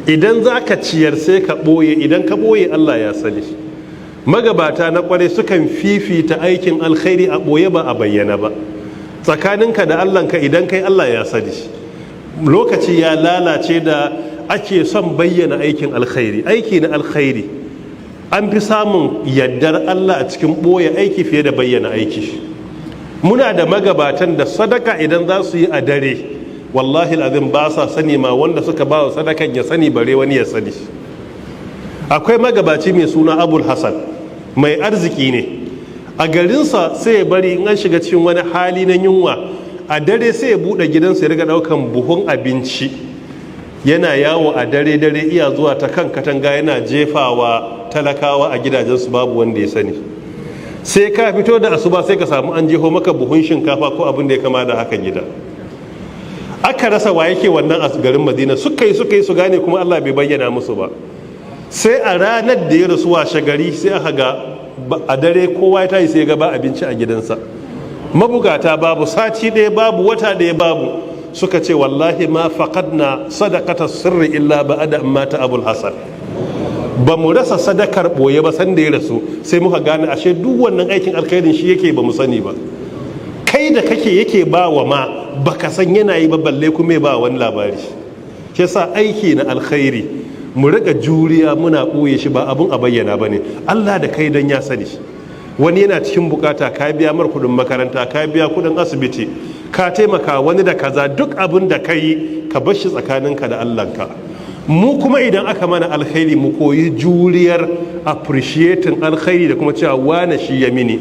idan za ka ciyar sai ka ɓoye, idan ka ɓoye Allah ya sani. Magabata na ƙware sukan fifita aikin alkhairi a ɓoye ba a bayyana ba. Tsakaninka da Allahnka idan kai Allah ya sani. Lokaci ya lalace da ake son bayyana aikin alkhairi. Aiki na alkhairi an fi samun yaddar Allah a cikin ɓoye aiki fiye da bayyana aiki. Muna da magabatan da sadaka idan za su yi a dare, wallahi al'azim ba sa sani ma wanda suka ba wa sadakan ya sani bare wani ya sani. Akwai magabaci mai suna Abul Hassan, mai arziki ne a garinsa, sai ya bari in an shiga cikin wani hali na yunwa a dare sai ya buɗe gidansa ya riga ɗaukan buhun abinci yana yawo a dare iya zuwa ta kan katanga yana jefawa talakawa a gidajensu babu wanda ya sani. Sai ka fito da asuba sai ka samu an jeho maka buhun shinkafa ko abin da ya kama da haka gida. Aka rasa wa yake wannan a garin Madina, suka yi su gane kuma Allah bai bayyana musu ba. Sai a ranar da ya rasu washe gari sai aka ga a dare kowa ya tayi sai ga ba abinci a gidansa, mabugata babu, sati ɗaya babu, wata ɗaya babu. Suka ce wallahi ma faqadna sadaqata sirri illa ba'da amma ta Abul Hasan, ba mu rasa sadakar boye ba san da ya rasu, sai muka gane ashe duk wannan aikin alkhairin shi yake ba mu sani ba. Kai da kake yake ba wa ma baka san yana yi ba, balle kuma ba wani labari. Shi yasa aiki na alkhairi mu riga juriya muna ɓoye shi, ba abun a bayyana ba ne. Allah da kai don ya sani. Wani yana cikin bukata, ka biya mar kudin makaranta, ka biya kudin asibiti, ka taimaka wani da kaza, duk abin da ka yi ka bar shi tsakaninka da Allahnka. Mu kuma idan aka mana alkhairi mu koyi juriyar appreciating alkhairi da kuma cewa wane shi ya mini,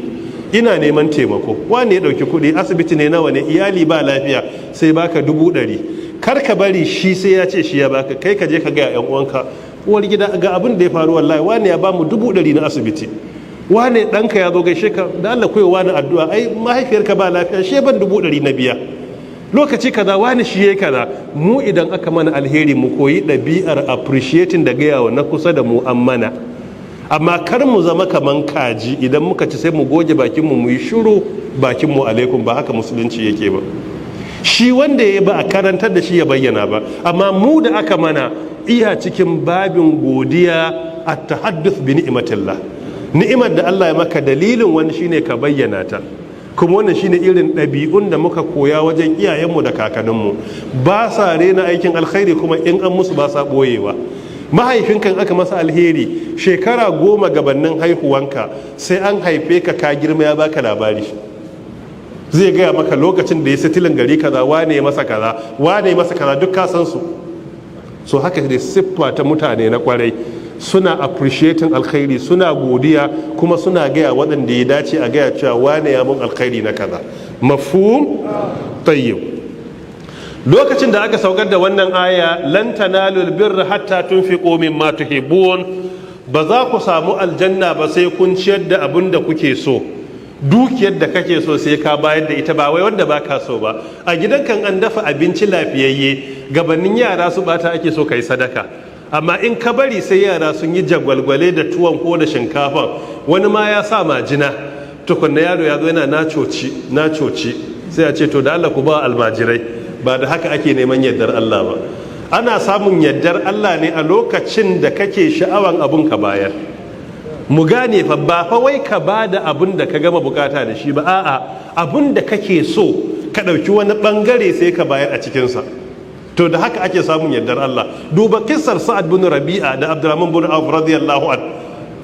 ina neman taimako, wane ya dauki kuɗi, asibiti ne nawa ne, iyali ba lafiya, sai baka 100. Kar ka bari shi sai ya ce shi ya baka, kai ka je ka ga yan uwanka, uwar gida ga abin da ya faru, wallahi wane ya bamu 100 na asibiti, wane ɗanka ya zo gaishe ka, da Allah koyi wani addu'a, ai mahaifiyarka ba lafiya, shi ban 100 na biya, lokaci kaza wani shi yayi kaza. Mu idan aka mana alheri mu koyi ɗabi'ar appreciating da gaya wa na kusa da mu an mana, amma kar mu zama kaman kaji, idan muka ci sai mu goge bakin mu yi shiru, bakin mu alaikum, ba haka musulunci yake ba. Shi wanda ya ba a karantar da shi ya bayyana ba, amma mu da aka mana iya cikin babin godiya a tahadduth bi ni'matillah. Ni'imar da Allah ya maka dalilin wani shine ka bayyana ta, kuma wannan shine irin ɗabi'un da muka koya wajen iyayenmu da kakanninmu. Ba sa rena aikin alkhairi, kuma in an musu ba sa ɓoyewa. Mahaifinka aka masa alheri shekara 10 gabanin haihuwanka, sai an haife ka ka girma ya baka labari, zai gaya maka lokacin da ya sitilin gari kaza, wane masa kaza, wane masa kaza, duk ka san su. So haka ne siffa ta mutane na kwarai, suna appreciating alkhairi, suna godiya, kuma suna gaya waɗanda ya dace a gaya cewa wane ya mun alkhairi na kaza. Mafhum? Tayyib. Lokacin da aka saukar da wannan aya, lan tanalul birra hatta tunfiqu mimma tuhibbun, ba za ku samu aljanna ba sai kun ciyar da abin da kuke so. Dukiyar da kake so sai ka bayar da ita, ba wai wanda baka so ba. A gidan kan an dafa abinci lafiyayye, gabanin yara su bata ake so kai sadaka, amma in ka bari sai yara sun yi jagwalgwale da tuwon ko da shinkafan, wani ma ya sa majina, tukunna yaro ya zo yana na coci, sai a ce to da Allah ku ba almajirai. Ba da haka ake neman yardar Allah ba. Ana samun yardar Allah ne a lokacin da kake sha'awan abun ka bayar. Mu gane fa, ba fa wai ka ba da abin da ka gama bukata da shi ba, a'a abin da kake so ka ɗauki wani ɓangare sai ka bayar a cikinsa. To da haka ake samun yardar Allah. Duba kissar Sa'ad bin Rabi'a da Abdurrahman bin Auf radiyallahu an.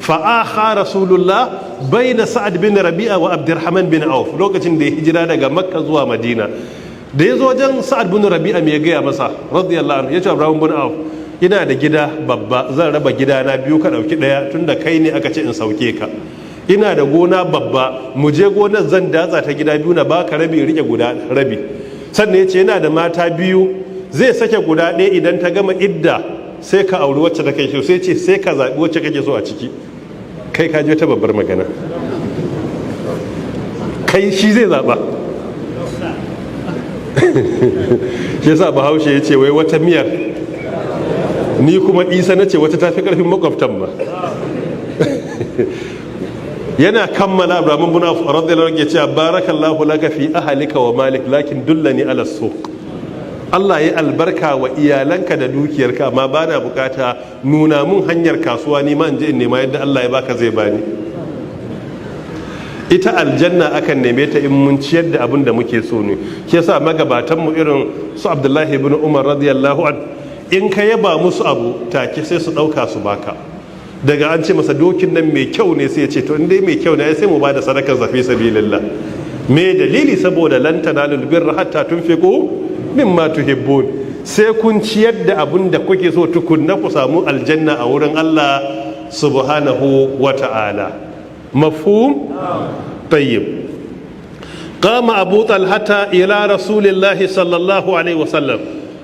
Fa'akha Rasulullah baina Sa'ad bin Rabi'a wa Abdurrahman bin Auf, lokacin da ya hijira daga Makka zuwa Madina. Da ya zo wajen Sa'ad bin Rabi'a me ya gaya masa radiyallahu anhu, ya ce Abdurrahman bin Auf, ina da gida babba, zan raba gidana biyu, ka ɗauki ɗaya tunda kai ne aka ce in sauke ka. Ina da gona babba, mu je gonar zan datsa ta gida biyu na baka rabi, rike guda rabi. Sannan ya ce yana da mata biyu, zai sake guda ɗaya idan ta gama idda sai ka auri wacce ta kai so, sai ce sai ka zaɓi wacce kake so a ciki. Kai ka je ta babbar magana, kai shi zai zaɓa. Shi yasa Bahaushe ya ce wai wata miyar, ni kuma Isa na ce wata tafi karfin makwabtan ba. Yana kammala Abraham bin Auf radiyallahu anhu ya ce barakallahu laka fi ahlika wa malik, lakin dullani ala suq. Allah ya albarka wa iyalanka da dukiyarka, amma ba na bukata nuna mun hanyar kasuwa ni ma in je in nema yadda Allah ya baka zai bani. Ita aljanna akan neme ta in mun ciyar da abin da muke so ne. Shi yasa magabatan mu irin su Abdullahi ibn Umar radiyallahu an, in ka yaba musu abu take sai su dauka su baka. Daga an ce masa dokin nan mai kyau ne sai ya ce to in dai mai kyau ne sai mu bada sadakar zafi sabilillah. Me dalili? saboda lan tanalul birra hatta tunfiqu mimma tuhibbun. Sai kun ciyar da abin da kuke so tukunna ku samu aljanna a wurin Allah subhanahu wa ta'ala. مفهوم؟ طيب. قام أبو طلحة إلى رسول الله صلى الله عليه وسلم.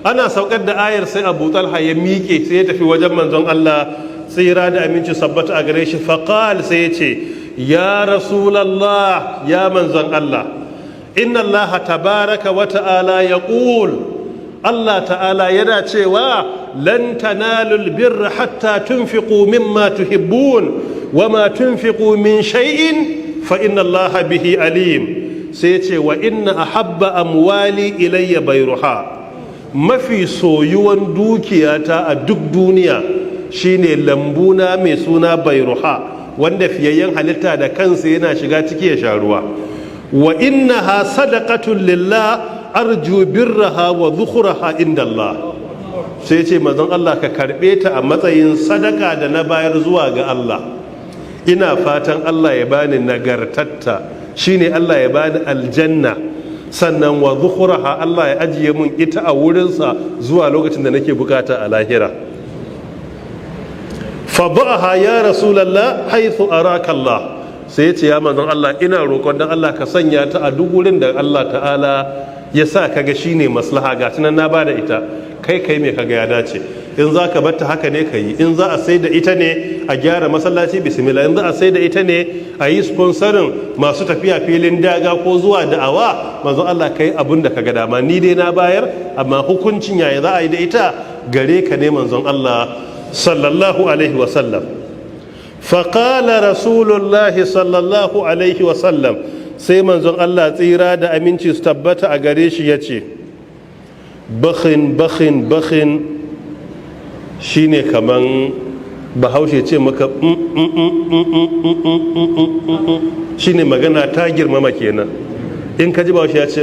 أنا سوقت آير سي أبو طلحة يميكي سيت في وجه من زون الله سيراد أمين صبت أغريش فقال سيتي يا رسول الله يا من زون الله إن الله تبارك وتعالى يقول الله تعالى يدعي لن تنالوا البر حتى تنفقوا مما تحبون وما تنفقوا من شيء فإن الله به عليم. سيتي وإن أحب أموالي إلي بيرها. ما في soyuwan dukiyata a duk duniya shine lambuna mai suna bairuha, wanda fiyayyen halitta da kansa yana shiga ciki ya sha ruwa. Wa innaha sadaqatun lillah arju birraha wa dhukhraha inda Allah. Sai ce manzon Allah ka karbe ta a matsayin sadaka da na bayar zuwa ga Allah. Ina fatan Allah ya bani nagartatta, shine Allah ya bani aljanna, sannan wa dhukhraha Allah ya ajiye mun ita a wurinsa zuwa lokacin da nake bukata a lahira. Fadhaha ya rasulullah haythu araka Allah. Sai ya ce ya manzon Allah ina roƙon dan Allah ka sanya ta a duk wurin da Allah ta'ala ya sa kaga shine maslaha, ga tunan na bada ita, kai me kaga ya dace. In za ka batta haka ne ka yi, in za a sai da ita ne a gyara masallaci bismillah, in za a sai da ita ne a yi sponsorin masu tafiya filin daga ko zuwa da'awa, manzon Allah kai abin da ka ga dama, ni dai na bayar, amma hukuncin yaya za a yi da ita gare ka ne manzon Allah sallallahu alaihi wasallam. Faƙala rasulullahi sallallahu alaihi wasallam, sai manzon Allah tsira da aminci su tabbata a gare shi ya ce bakhin shine kaman bahaushe ce maka shine magana ta girmama kenan. In ka ji bahaushe ya ce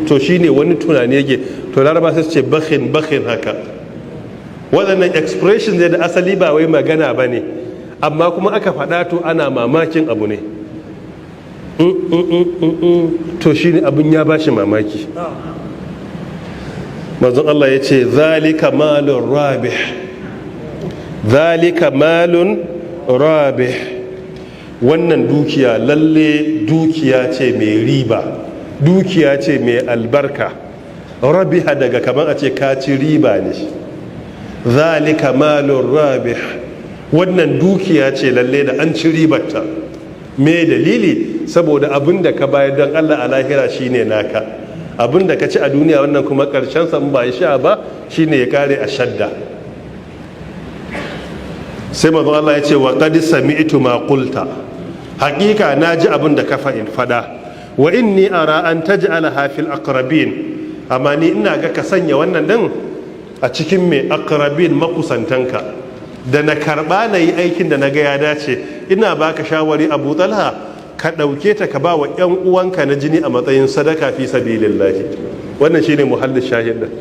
to shine wani tunani yake, to laraba sai su ce bakhin haka. waɗannan expression ne da asali ba wai magana ba ne, amma kuma aka faɗa to ana mamakin abu ne. To shine abin ya bashi mamaki. Manzon Allah ya ce zalika malun rabih, zalika malun rabih. Wannan dukiya lalle dukiya ce mai riba, dukiya ce mai albarka. Rabiha daga kaman a ce ka ci riba ne. Zalika malun rabih, wannan dukiya ce lalle da an ci ribarta. Me dalili? Saboda abin da ka bayar don Allah a lahira shine naka. Abin da ka ci a duniya wannan kuma karshen sa ba ya sha ba shine ya kare a shadda. Sai manzon Allah ya ce wa qad sami'tu ma qulta, haƙiƙa naji abin da ka fada, wa inni ara an taj'alaha fil aqrabin, amma ni ina ga ka sanya wannan din a cikin mai aqrabin makusantanka, da na karba na yi aikin da na ga ya dace. Ina baka shawari Abu Talha, ka ɗauke ta ka ba wa 'yan uwanka na jini a matsayin sadaka fi sabilillahi. Wannan shine muhallin shahid din.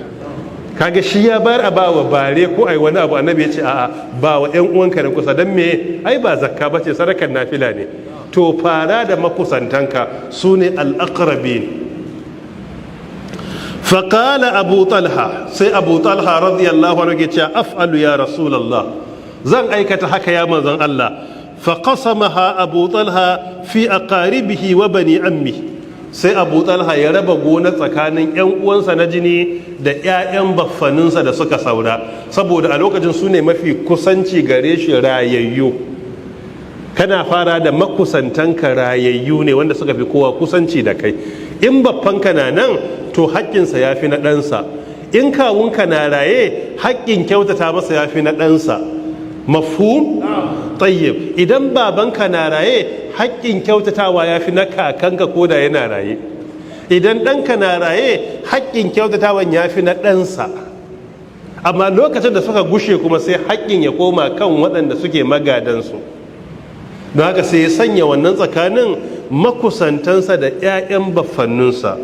Kaga shi ya bar a ba wa bare ko ai wani abu, annabi ya ce a'a ba wa 'yan uwanka na kusa, dan me? Ai ba zakka bace, sadakar nafila ne. To fara da makusantanka sune al-aqrabin. Faqala Abu Talha, sai Abu Talha radiyallahu anhu ya ce af'alu ya rasulullah, zan aikata haka ya manzon Allah. فقسمها أبو طلحة في أقاربه وبني عمه. sai Abu Talha ya raba gona tsakanin 'yan uwansa na jini da 'ya'yan baffaninsa da suka saura, saboda a lokacin su ne mafi kusanci gare shi rayayyu. Kana fara da makusantanka rayayyu ne wanda suka fi kowa kusanci da kai. In baffanka na nan to haƙƙinsa ya fi na ɗansa, in kawunka na raye haƙƙin kyautata masa ya fi na ɗansa. Mafhum? Tayyib. Idan babanka na raye haƙƙin kyautatawa ya fi na kakanka ko da yana raye. idan ɗanka na raye haƙƙin kyautatawan ya fi na ɗansa, amma lokacin da suka gushe kuma sai haƙƙin ya koma kan waɗanda suke magadansu. don haka sai ya sanya wannan tsakanin makusantansa da 'ya'yan baffanninsa